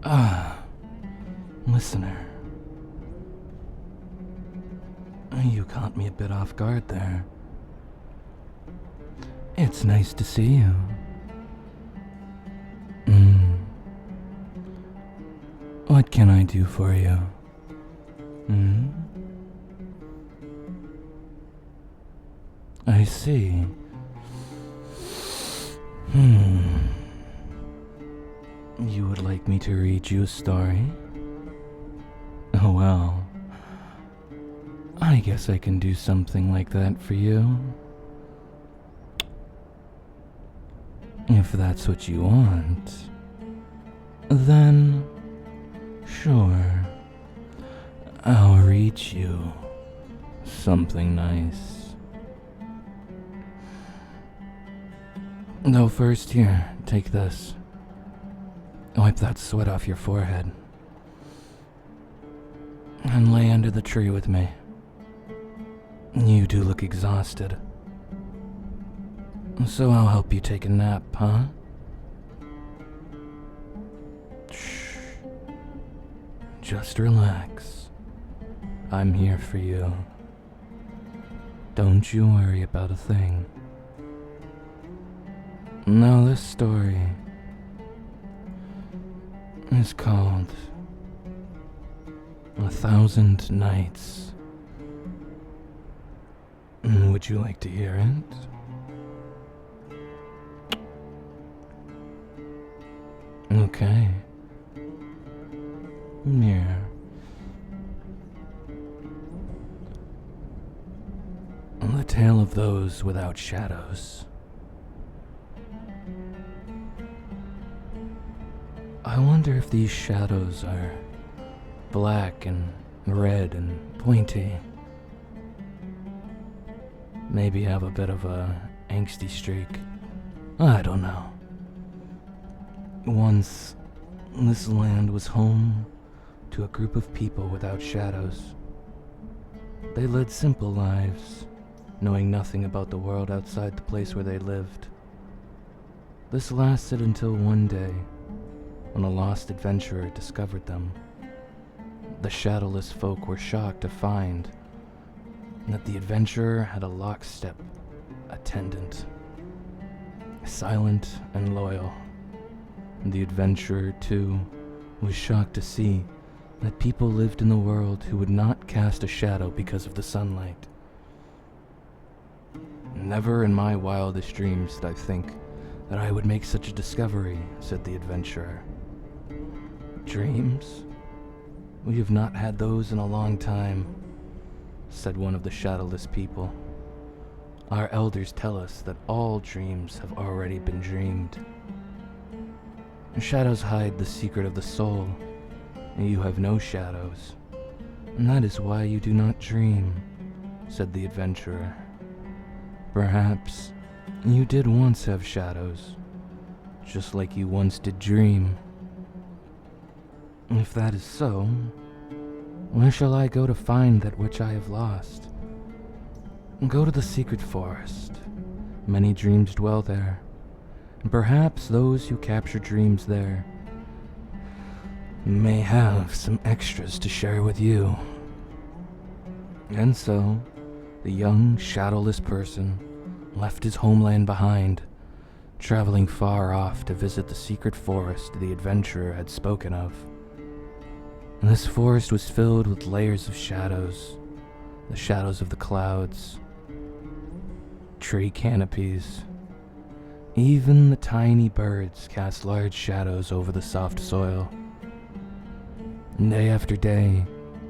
Ah, listener. You caught me a bit off guard there. It's nice to see you. What can I do for you? I see. You would like me to read you a story? Oh well. I guess I can do something like that for you. If that's what you want, then sure, I'll read you something nice. No, first here, take this. Wipe that sweat off your forehead. And lay under the tree with me. You do look exhausted. So I'll help you take a nap, huh? Shh. Just relax. I'm here for you. Don't you worry about a thing. Now this story is called 1,000 Nights. Would you like to hear it? Okay. Here. The tale of those without shadows. I wonder if these shadows are black and red and pointy. Maybe have a bit of a angsty streak. I don't know. Once, this land was home to a group of people without shadows. They led simple lives, knowing nothing about the world outside the place where they lived. This lasted until one day, when a lost adventurer discovered them. The shadowless folk were shocked to find that the adventurer had a lockstep attendant, silent and loyal. The adventurer, too, was shocked to see that people lived in the world who would not cast a shadow because of the sunlight. Never in my wildest dreams did I think that I would make such a discovery, said the adventurer. Dreams? We have not had those in a long time, said one of the shadowless people. Our elders tell us that all dreams have already been dreamed. Shadows hide the secret of the soul, and you have no shadows, and that is why you do not dream, said the adventurer. Perhaps you did once have shadows, just like you once did dream. If that is so, where shall I go to find that which I have lost? Go to the secret forest. Many dreams dwell there, and perhaps those who capture dreams there may have some extras to share with you. And so, the young, shadowless person left his homeland behind, traveling far off to visit the secret forest the adventurer had spoken of. And this forest was filled with layers of shadows, the shadows of the clouds, tree canopies. Even the tiny birds cast large shadows over the soft soil. And day after day,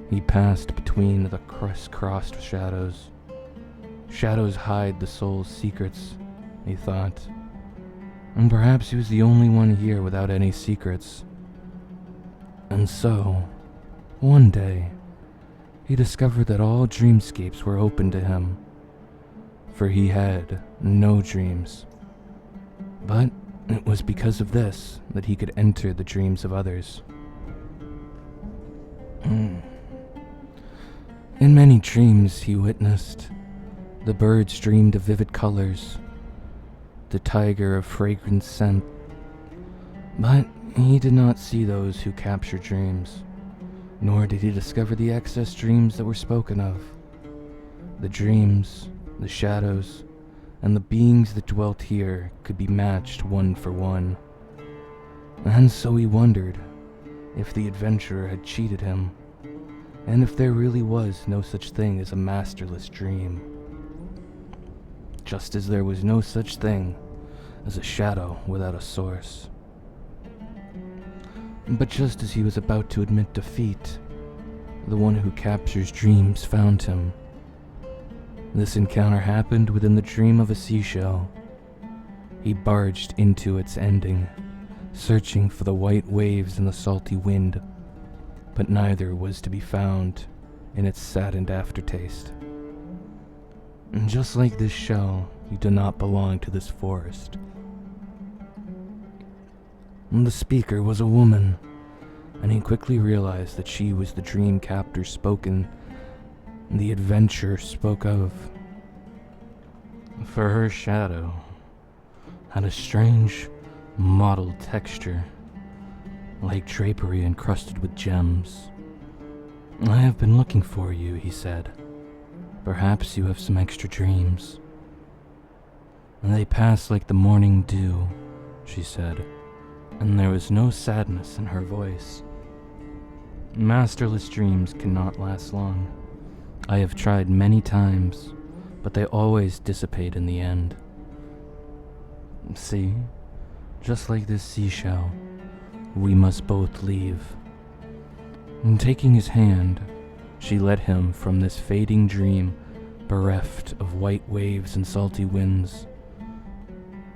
he passed between the crisscrossed shadows. Shadows hide the soul's secrets, he thought. And perhaps he was the only one here without any secrets. And so, one day, he discovered that all dreamscapes were open to him, for he had no dreams. But it was because of this that he could enter the dreams of others. In many dreams he witnessed, the birds dreamed of vivid colors, the tiger of fragrant scent, but He did not see those who capture dreams, nor did he discover the excess dreams that were spoken of. The dreams, the shadows, and the beings that dwelt here could be matched one for one. And so he wondered if the adventurer had cheated him, and if there really was no such thing as a masterless dream. Just as there was no such thing as a shadow without a source. But just as he was about to admit defeat, the one who captures dreams found him. This encounter happened within the dream of a seashell. He barged into its ending, searching for the white waves and the salty wind, but neither was to be found in its saddened aftertaste. And just like this shell, you do not belong to this forest. The speaker was a woman, and he quickly realized that she was the dream captor the adventurer spoke of. For her shadow had a strange, mottled texture, like drapery encrusted with gems. "I have been looking for you," he said. "Perhaps you have some extra dreams." "And they pass like the morning dew," she said, and there was no sadness in her voice. "Masterless dreams cannot last long. I have tried many times, but they always dissipate in the end. See, just like this seashell, we must both leave." And taking his hand, she led him from this fading dream, bereft of white waves and salty winds.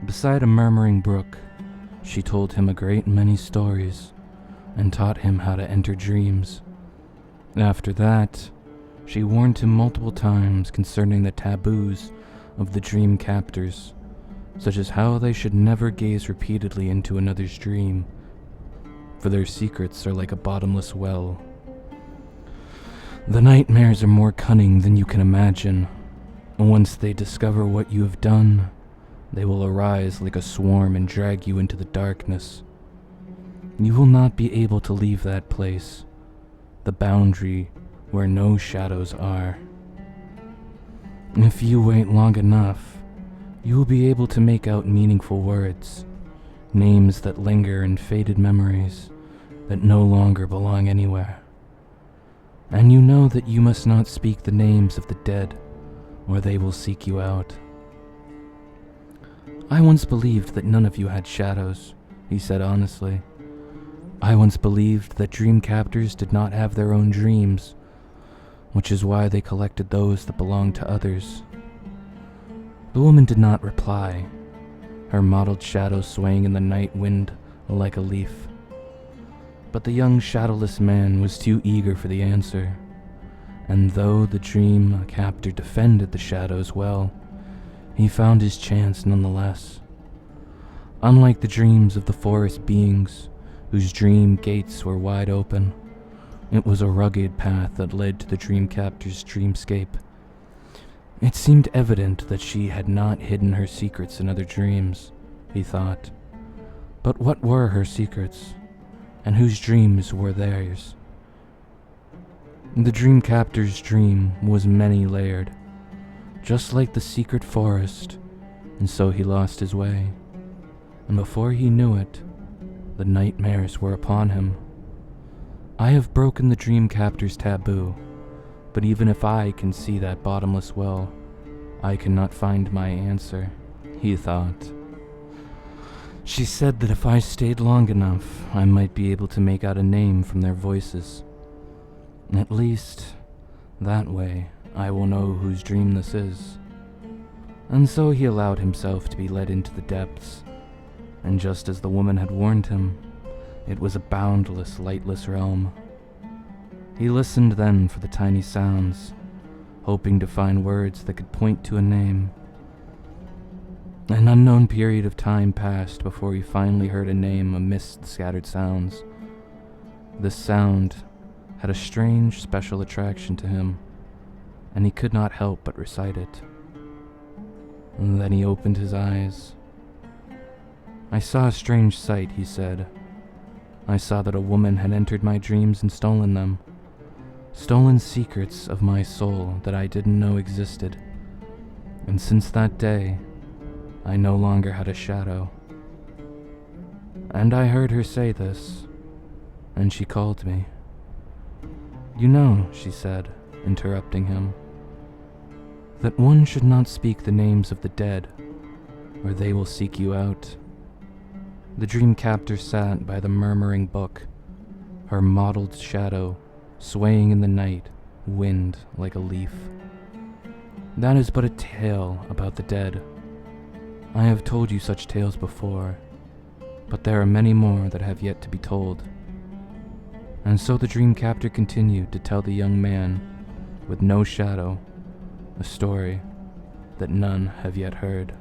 Beside a murmuring brook, she told him a great many stories, and taught him how to enter dreams. After that, she warned him multiple times concerning the taboos of the dream captors, such as how they should never gaze repeatedly into another's dream, for their secrets are like a bottomless well. The nightmares are more cunning than you can imagine. Once they discover what you have done, they will arise like a swarm and drag you into the darkness. You will not be able to leave that place, the boundary where no shadows are. If you wait long enough, you will be able to make out meaningful words, names that linger in faded memories that no longer belong anywhere. And you know that you must not speak the names of the dead, or they will seek you out. "I once believed that none of you had shadows," he said honestly. "I once believed that dream captors did not have their own dreams, which is why they collected those that belonged to others." The woman did not reply, her mottled shadow swaying in the night wind like a leaf. But the young shadowless man was too eager for the answer, and though the dream captor defended the shadows well, he found his chance nonetheless. Unlike the dreams of the forest beings, whose dream gates were wide open, it was a rugged path that led to the dream captor's dreamscape. It seemed evident that she had not hidden her secrets in other dreams, he thought. But what were her secrets, and whose dreams were theirs? The dream captor's dream was many-layered, just like the secret forest, and so he lost his way. And before he knew it, the nightmares were upon him. "I have broken the dream captor's taboo, but even if I can see that bottomless well, I cannot find my answer," he thought. She said that if I stayed long enough, I might be able to make out a name from their voices. At least, that way, I will know whose dream this is. And so he allowed himself to be led into the depths, and just as the woman had warned him, it was a boundless, lightless realm. He listened then for the tiny sounds, hoping to find words that could point to a name. An unknown period of time passed before he finally heard a name amidst the scattered sounds. This sound had a strange, special attraction to him, and he could not help but recite it. And then he opened his eyes. "I saw a strange sight," he said. I saw that a woman had entered my dreams and stolen them. Stolen secrets of my soul that I didn't know existed. And since that day, I no longer had a shadow. And I heard her say this, and she called me. You know, she said, interrupting him, that one should not speak the names of the dead, or they will seek you out. The dream captor sat by the murmuring book, her mottled shadow swaying in the night wind like a leaf. That is but a tale about the dead. I have told you such tales before, but there are many more that have yet to be told. And so the dream captor continued to tell the young man, with no shadow, a story that none have yet heard.